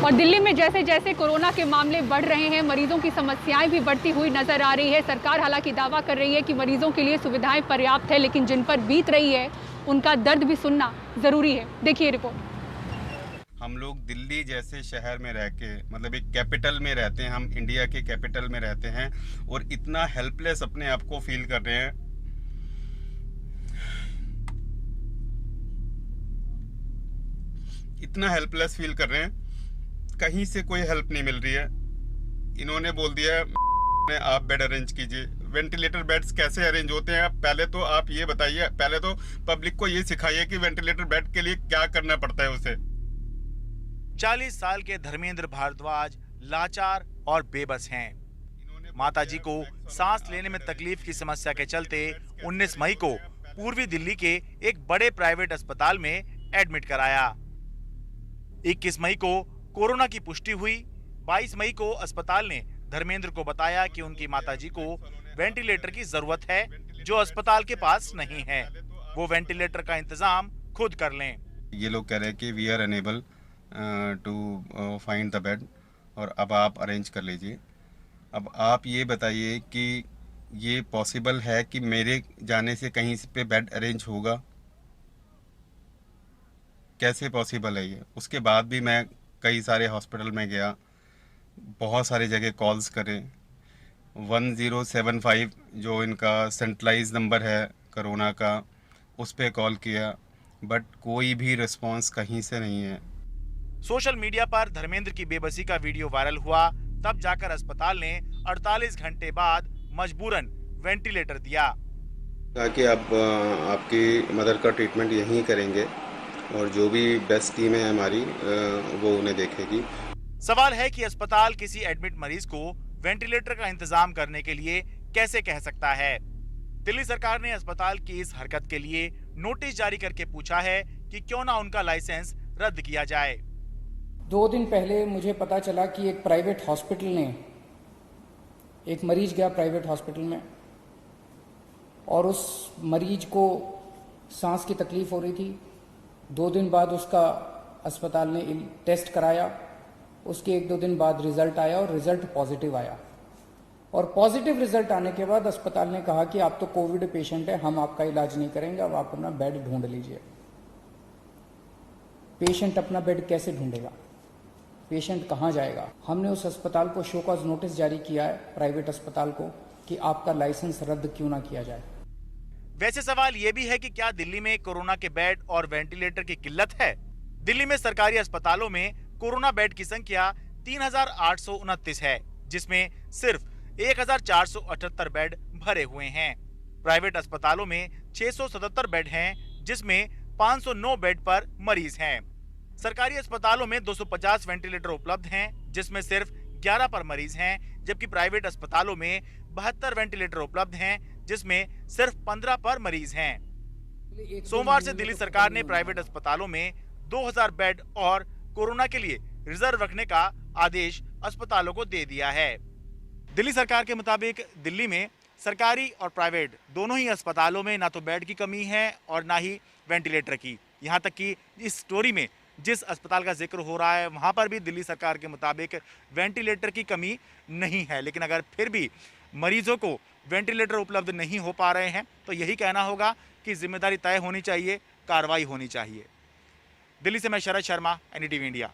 और दिल्ली में जैसे जैसे कोरोना के मामले बढ़ रहे हैं, मरीजों की समस्याएं भी बढ़ती हुई नजर आ रही है। सरकार हालांकि दावा कर रही है कि मरीजों के लिए सुविधाएं पर्याप्त है, लेकिन जिन पर बीत रही है उनका दर्द भी सुनना जरूरी है। देखिए रिपोर्ट। हम लोग दिल्ली जैसे शहर में रह के, मतलब एक कैपिटल में रहते हैं, हम इंडिया के कैपिटल में रहते हैं और इतना हेल्पलेस अपने आप को फील कर रहे हैं। इतना हेल्पलेस फील कर रहे हैं, कहीं से कोई हेल्प नहीं मिल रही है। इन्होंने बोल दिया आप बेड अरेंज कीजिए। वेंटिलेटर बेड्स कैसे अरेंज होते हैं? पहले तो आप ये बताइए, पहले तो पब्लिक को ये सिखाइए कि वेंटिलेटर बेड के लिए क्या करना पड़ता है उसे। 40 साल के धर्मेंद्र भारद्वाज लाचार और बेबस हैं। माताजी को सांस लेने में तकलीफ की समस्या के चलते 19 मई को पूर्वी दिल्ली के एक बड़े प्राइवेट अस्पताल में एडमिट कराया। 21 मई को कोरोना की पुष्टि हुई। 22 मई को अस्पताल ने धर्मेंद्र को बताया कि उनकी माताजी को वेंटिलेटर की जरूरत है, जो अस्पताल के पास नहीं है। वो वेंटिलेटर का इंतजाम खुद कर लें। ये लोग कह रहे हैं कि we are unable to find the bed, और अब आप अरेंज कर लीजिए। अब आप ये बताइए कि ये पॉसिबल है कि मेरे जाने से कहीं पे बेड अरेंज होगा? कैसे पॉसिबल है ये? उसके बाद भी मैं कई सारे हॉस्पिटल में गया, बहुत सारी जगह कॉल्स करे। 1075 जो इनका सेंट्रलाइज नंबर है कोरोना का, उस पर कॉल किया, बट कोई भी रिस्पांस कहीं से नहीं है। सोशल मीडिया पर धर्मेंद्र की बेबसी का वीडियो वायरल हुआ, तब जाकर अस्पताल ने 48 घंटे बाद मजबूरन वेंटिलेटर दिया। कहा कि अब आपकी मदर का ट्रीटमेंट यहीं करेंगे और जो भी बेस्ट टीम है हमारी वो उन्हें देखेगी। सवाल है कि अस्पताल किसी एडमिट मरीज को वेंटिलेटर का इंतजाम करने के लिए कैसे कह सकता है। दिल्ली सरकार ने अस्पताल की इस हरकत के लिए नोटिस जारी करके पूछा है कि क्यों ना उनका लाइसेंस रद्द किया जाए। 2 दिन पहले मुझे पता चला कि एक प्राइवेट हॉस्पिटल ने, एक मरीज गया प्राइवेट हॉस्पिटल में और उस मरीज को सांस की तकलीफ हो रही थी। 2 दिन बाद उसका अस्पताल ने टेस्ट कराया, उसके 1-2 दिन बाद रिजल्ट आया और रिजल्ट पॉजिटिव आया। और पॉजिटिव रिजल्ट आने के बाद अस्पताल ने कहा कि आप तो कोविड पेशेंट है, हम आपका इलाज नहीं करेंगे, अब आप अपना बेड ढूंढ लीजिए। पेशेंट अपना बेड कैसे ढूंढेगा? पेशेंट कहाँ जाएगा? हमने उस अस्पताल को शो कॉज नोटिस जारी किया है, प्राइवेट अस्पताल को, कि आपका लाइसेंस रद्द क्यों ना किया जाए। वैसे सवाल ये भी है कि क्या दिल्ली में कोरोना के बेड और वेंटिलेटर की किल्लत है? दिल्ली में सरकारी अस्पतालों में कोरोना बेड की संख्या 3829 है, जिसमें सिर्फ 1478 बेड भरे हुए हैं। प्राइवेट अस्पतालों में 677 बेड हैं, जिसमें 509 बेड पर मरीज हैं। सरकारी अस्पतालों में 250 वेंटिलेटर उपलब्ध हैं, जिसमें सिर्फ 11 पर मरीज हैं, जबकि प्राइवेट अस्पतालों में 72 वेंटिलेटर उपलब्ध हैं, जिसमें सिर्फ 15 पर मरीज हैं। सोमवार से दिल्ली सरकार ने प्राइवेट अस्पतालों में 2000 बेड और कोरोना के लिए रिजर्व रखने का आदेश अस्पतालों को दे दिया है। दिल्ली सरकार के मुताबिक दिल्ली में सरकारी और प्राइवेट दोनों ही अस्पतालों में ना तो बेड की कमी है और ना ही वेंटिलेटर की। यहाँ तक कि इस स्टोरी में जिस अस्पताल का जिक्र हो रहा है वहाँ पर भी दिल्ली सरकार के मुताबिक वेंटिलेटर की कमी नहीं है। लेकिन अगर फिर भी मरीजों को वेंटिलेटर उपलब्ध नहीं हो पा रहे हैं तो यही कहना होगा कि जिम्मेदारी तय होनी चाहिए, कार्रवाई होनी चाहिए। दिल्ली से मैं शरद शर्मा, एनडीटीवी इंडिया।